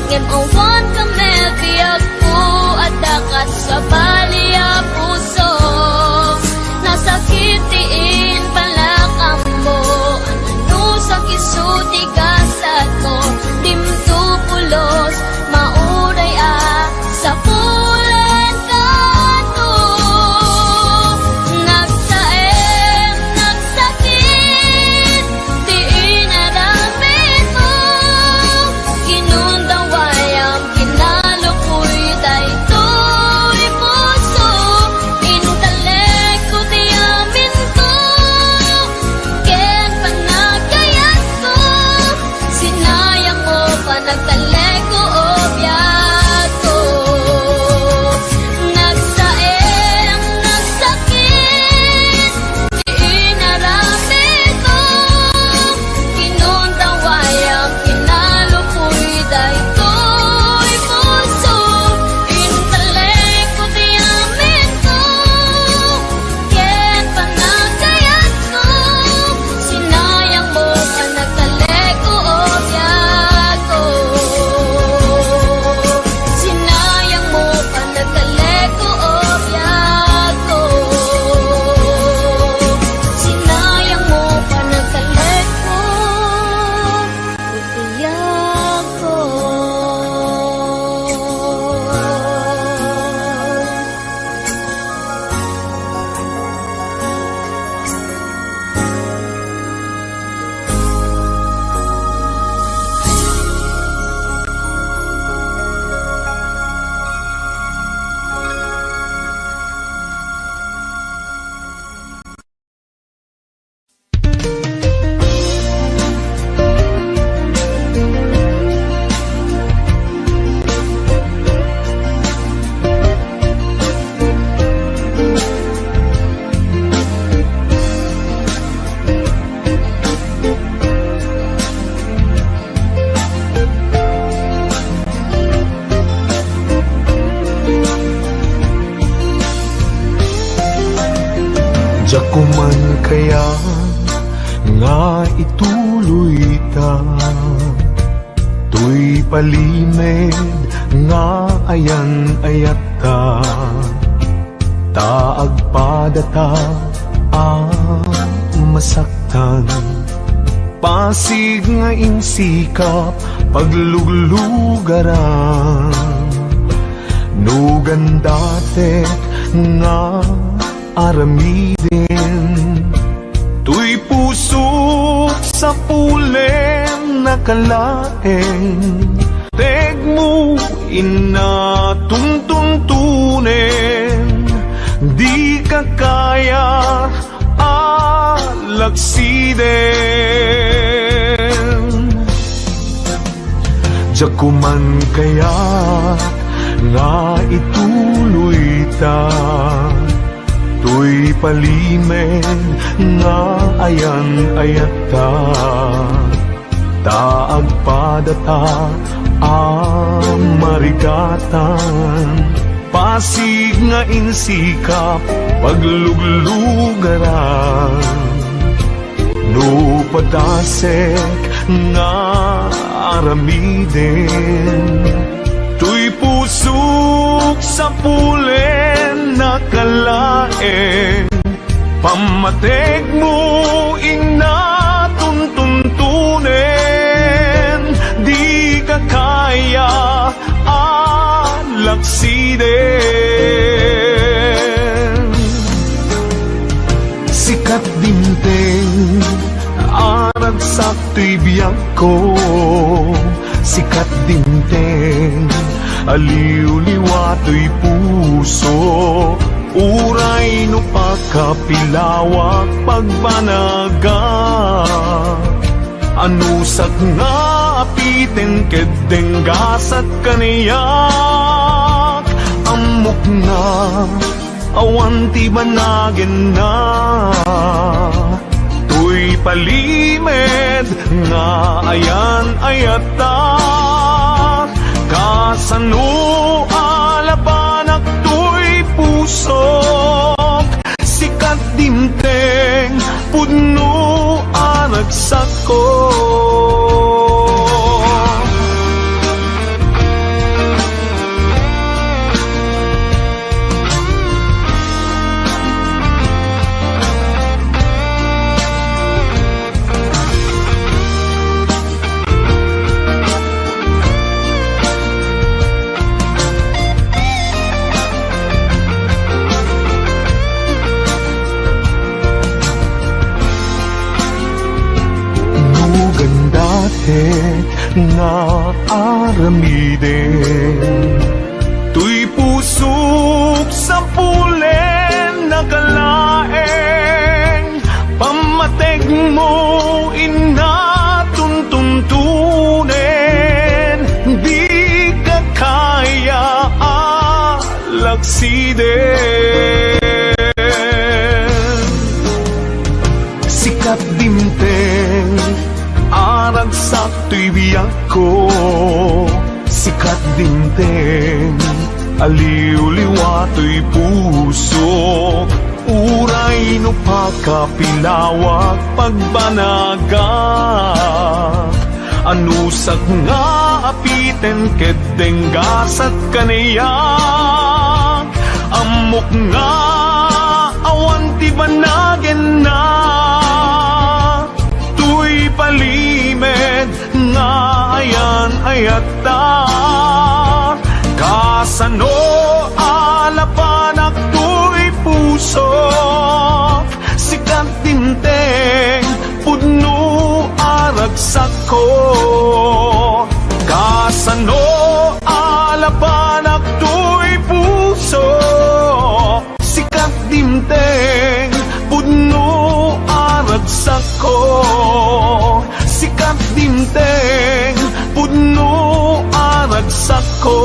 Ngemawan ka mebiyag ko at dakat sa baliya puso. Nasakitiin pala ka mo. Ano sa kisuti kasat ko. Dimto pulos, mauray sa pulen kanto. Nagsaem, nagsakit, di inaramit mo. Ginundaway ang kinalupoy daytoy puso. Intalek ko di amin ko. Ken panagayat ko. Sinayang mo pa nagtalek ko o biyak ko. Nagsaem, nagsakit, di inaramit mo. Ginundaway ang kinalupoy daytoy puso. Intalek ko di amin ko. Ken panagayat ko. Sinayang mo pa nagtalek ko o biyak ko. Sinayang mo pa nagtalek ko o biyak ko. Sinayang mo pa nagtalek ko o biyak ko. Jakuman kaya nga ituloy ta. Tuy palimed nga ayan-ayat ta. Taag padata masaktan. Pasig nga insikap pagluglugaran. Nugan datet nga aramidin. Tuy puso sa pulen nakalaeng. Teg mo inatuntuntunin. Di ka kaya alaksiden. Jakuman kaya nga ituloy ta, tuy palimen nga ayan-ayat ta, taag padata marigatan, pasig nga insikap pagluglugaran, no padasek nga aramiden, tuy pusok sa pulen na kalaeng, pamatek mo inatuntuntunen, di ka kaya alaksiden. Sikat dinteng arag sakto'y biyak ko, sikat dinteng aliw-liwato'y puso, uray no pakapilawak pagbanaga, anusak nga apiten kedeng gasat kaniyak, amok na awan ti banagin na, tuy palimed nga ayan-ayata, kasano alabanak tuy pusok, sikat dimteng pudno aragsak ko. Na aramiden, tuy pusok sa pulen na kalaeng, pamateg mo inatuntuntunen, di ka kaya alaksiden. Sikat dimteng arag sakto'y biyak ko, sikat dinteng aliw-liwato'y puso, uray no pakapilawak pagbanaga, anusak nga apiten kedeng gasat kaniyak, amok nga awan ti banagin na, tuy palimed nga ayan-ayat ta, kasano alapanak tuy puso, sikat dinteng pudno aragsak ko, kasano alapanak tuy puso, sikat dinteng pudno aragsak ko, sikat dinteng pudno aragsak ko.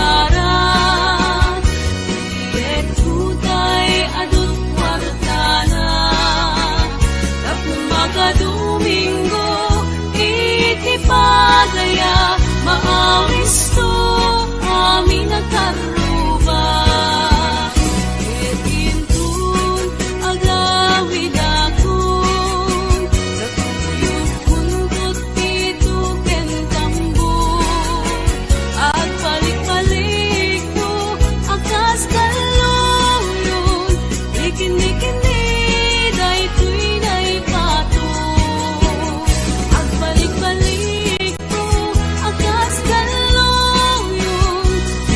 darat. Iyet kutay adut kwartana, tapos makadomingo iti pagaya, maawis to amin nagkaruba. Etintun agawid akon, natuyog kuntot dito kentambo. Agbalik-balik mo akas kalulun, ikini-kini daytoy naipato. Agbalik-balik mo akas kalulun,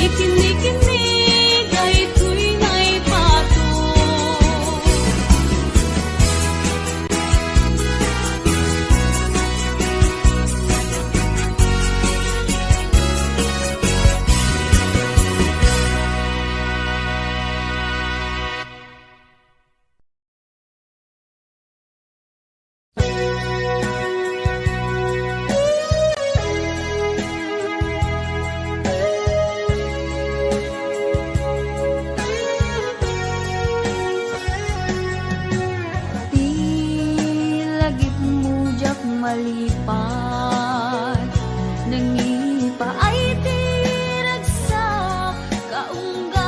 ikini-kini daytoy naipato. Di lagip mujak malipat, nangipa ay tiragsak kaunggat.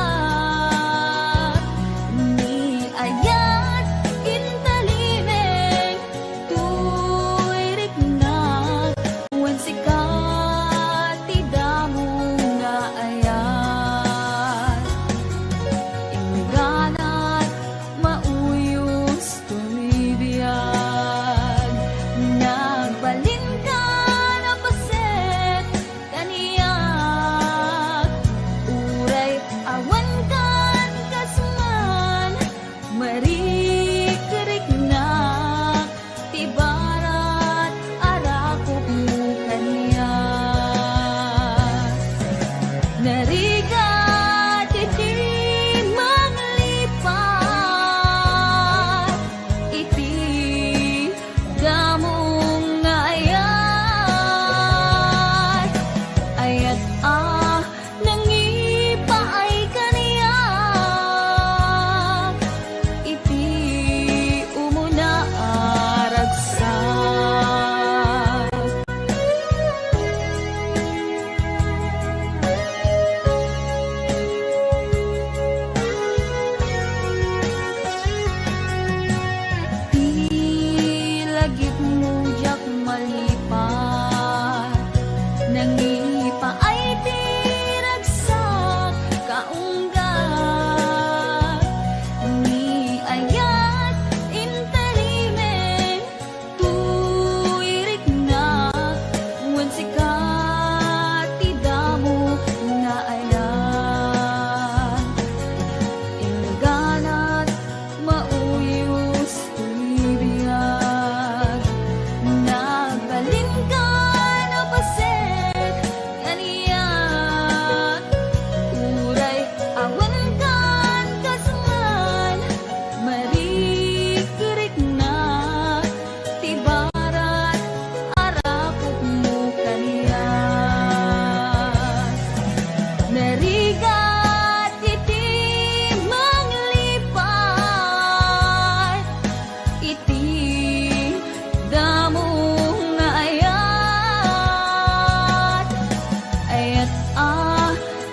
Ni ayat intalimeng tuirik na, wen sikat tidamo nga ayat. Inganat mauyos tumibiyag, nagbalin ka na paset kaniyak. Uray awan kan kasman, marikerik na tibarat arakop mo kaniyak. Narigat iti manglipat, iti damong nga ayat. Ayat nangipa ay kaniyak, iti umuna aragsak. Di lagip mujak malipat, nangipa ay tiragsak kaunggat. Ni ayat intalimeng tuirik na, wen sikat tidamo nga ayat. Inganat mauyos tumibiyag, nagbalin ka na paset kaniyak. Uray awan kan kasman, marikerik na tibarat arakop mo kaniyak. Narigat iti manglipat, iti damong nga ayat. Ayat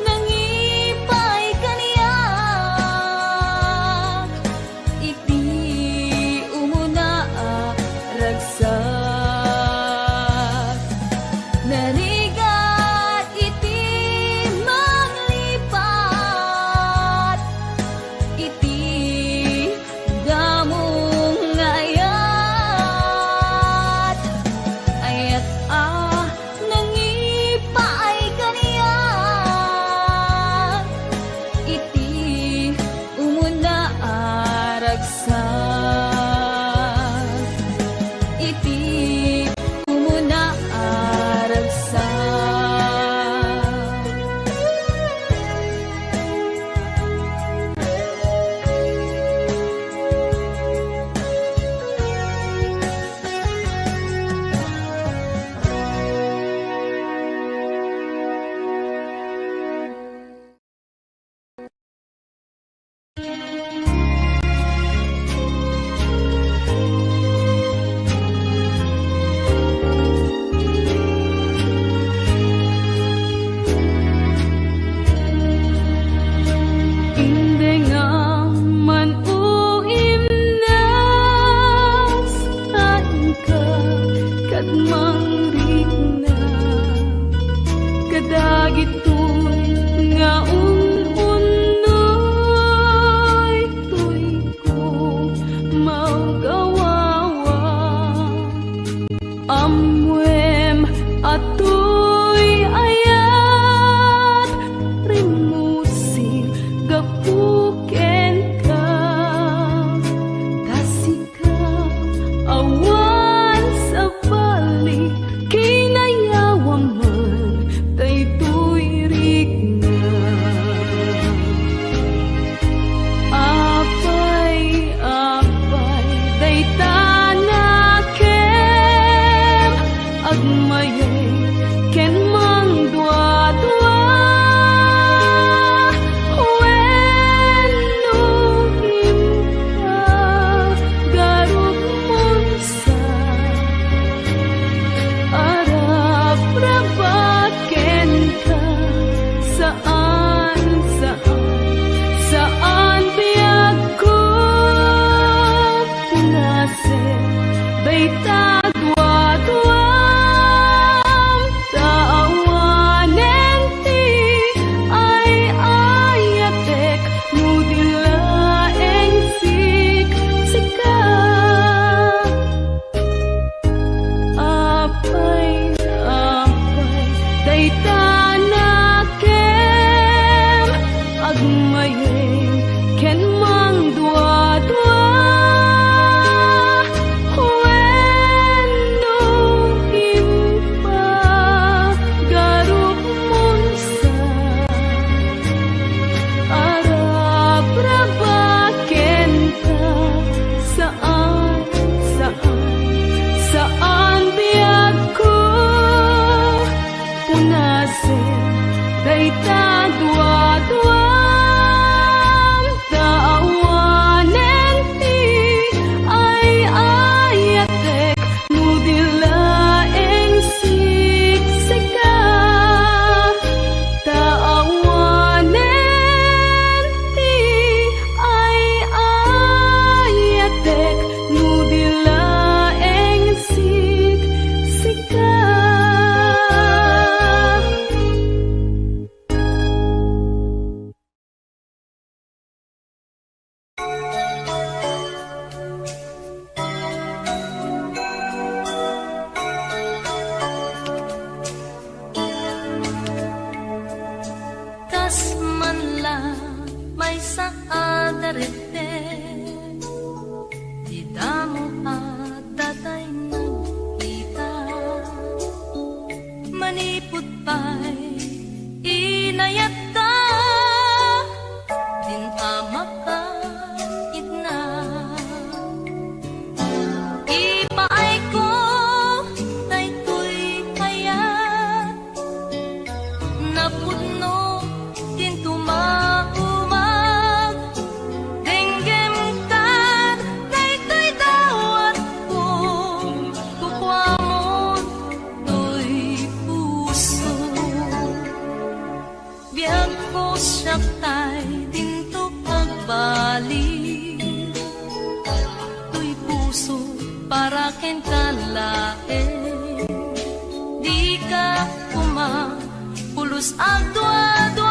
nangipay kaniyak, iti umuna ragsak. Narigat iti manglipat, agwa-duam Taawanen ti ay ayatek Nudilaeng siksika Taawanen ti ay ayatek Nudilaeng siksika Kas man lang may saadarete Di damo at datay nagkita Manipod pa'y inayat ka Din amakait na Ipaay ko daytoy kayat Napudno din tumaumag Denggem kad daytoy dawat ko Kukwamon to'y puso Biyag ko siyaktay dinto pagbalik To'y puso para ken kalae Di ka pulos agduado